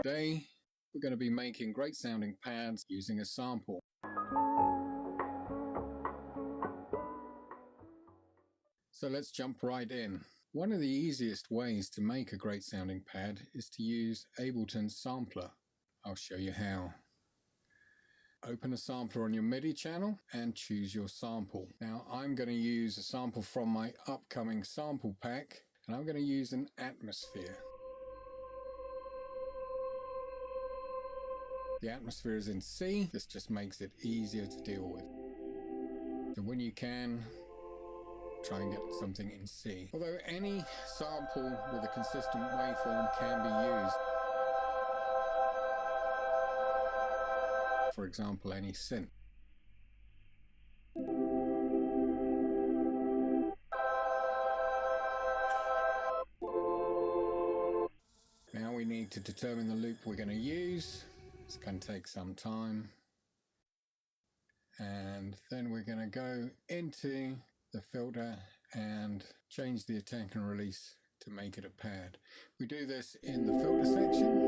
Today, we're going to be making great sounding pads using a sample. So let's jump right in. One of the easiest ways to make a great sounding pad is to use Ableton Sampler. I'll show you how. Open a sampler on your MIDI channel and choose your sample. Now I'm going to use a sample from my upcoming sample pack, and I'm going to use an atmosphere. The atmosphere is in C. This just makes it easier to deal with. So when you can, try and get something in C. Although any sample with a consistent waveform can be used. For example, any synth. Now we need to determine the loop we're going to use. This can take some time. And then we're going to go into the filter and change the attack and release to make it a pad. We do this in the filter section.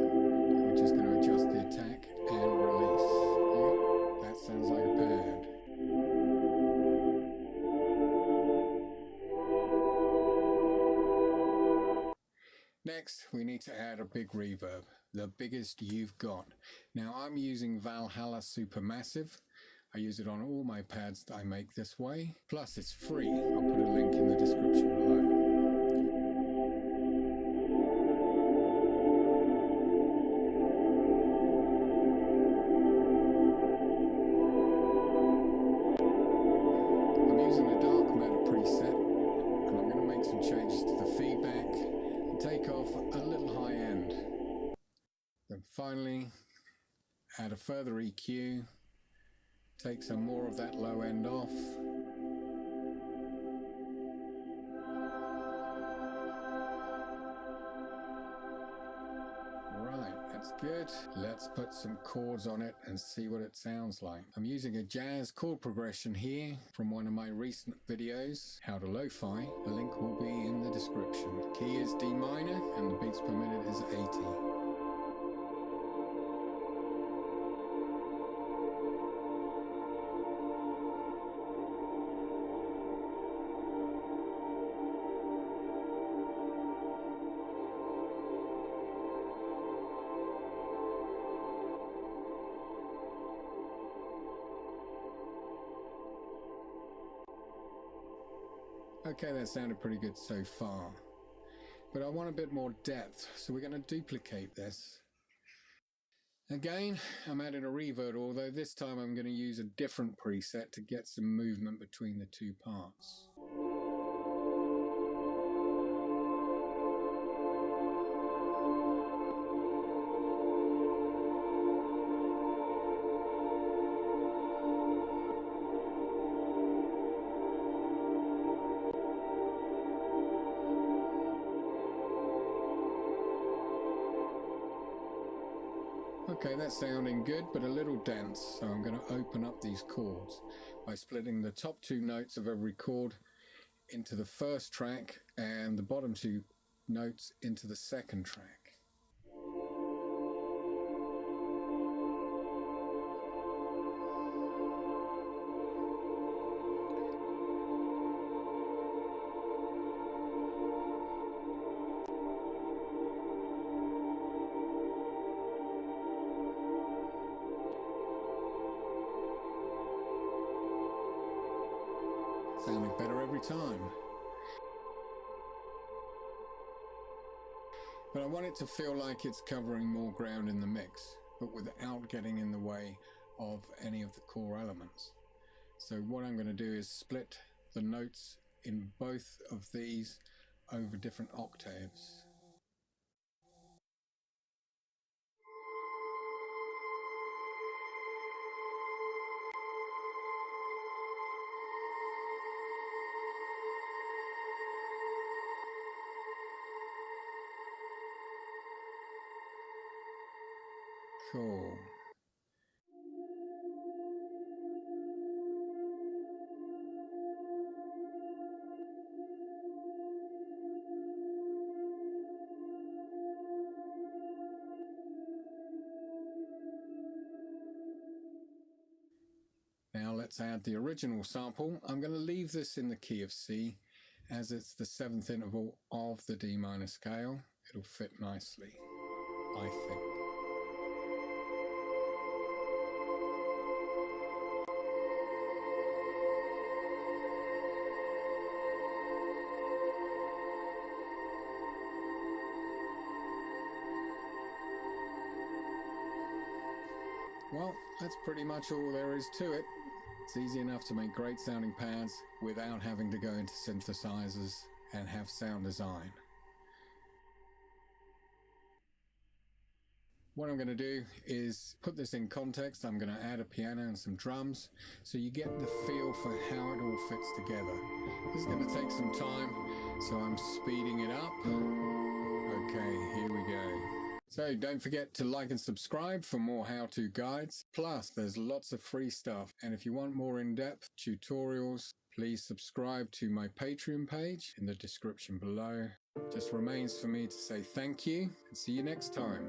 We're just going to adjust the attack and release. Yep, that sounds like a pad. Next, we need to add a big reverb, the biggest you've got. Now I'm using Valhalla Supermassive. I use it on all my pads that I make this way. Plus it's free. I'll put a link in the description below. I'm using a dark matter preset, and I'm going to make some changes to the feedback and take off a little high end. Then finally, add a further EQ. Take some more of that low end off. Right, that's good. Let's put some chords on it and see what it sounds like. I'm using a jazz chord progression here from one of my recent videos, How to Lo-Fi. The link will be in the description. The key is D minor and the beats per minute is 80. Okay, that sounded pretty good so far, but I want a bit more depth, so we're going to duplicate this. Again, I'm adding a reverb, although this time I'm going to use a different preset to get some movement between the two parts. Okay, that's sounding good, but a little dense, so I'm going to open up these chords by splitting the top two notes of every chord into the first track and the bottom two notes into the second track. Sounding better every time. But I want it to feel like it's covering more ground in the mix, but without getting in the way of any of the core elements. So what I'm going to do is split the notes in both of these over different octaves. Cool. let's add the original sample. I'm going to leave this in the key of C as it's the 7th interval of the D minor scale. It'll fit nicely, I think. Well, that's pretty much all there is to it. It's easy enough to make great sounding pads without having to go into synthesizers and have sound design. What I'm going to do is put this in context. I'm going to add a piano and some drums so you get the feel for how it all fits together. This is going to take some time, so I'm speeding it up. Okay, here we go. So don't forget to like and subscribe for more how-to guides. Plus, there's lots of free stuff. And if you want more in-depth tutorials, please subscribe to my Patreon page in the description below. Just remains for me to say thank you and see you next time.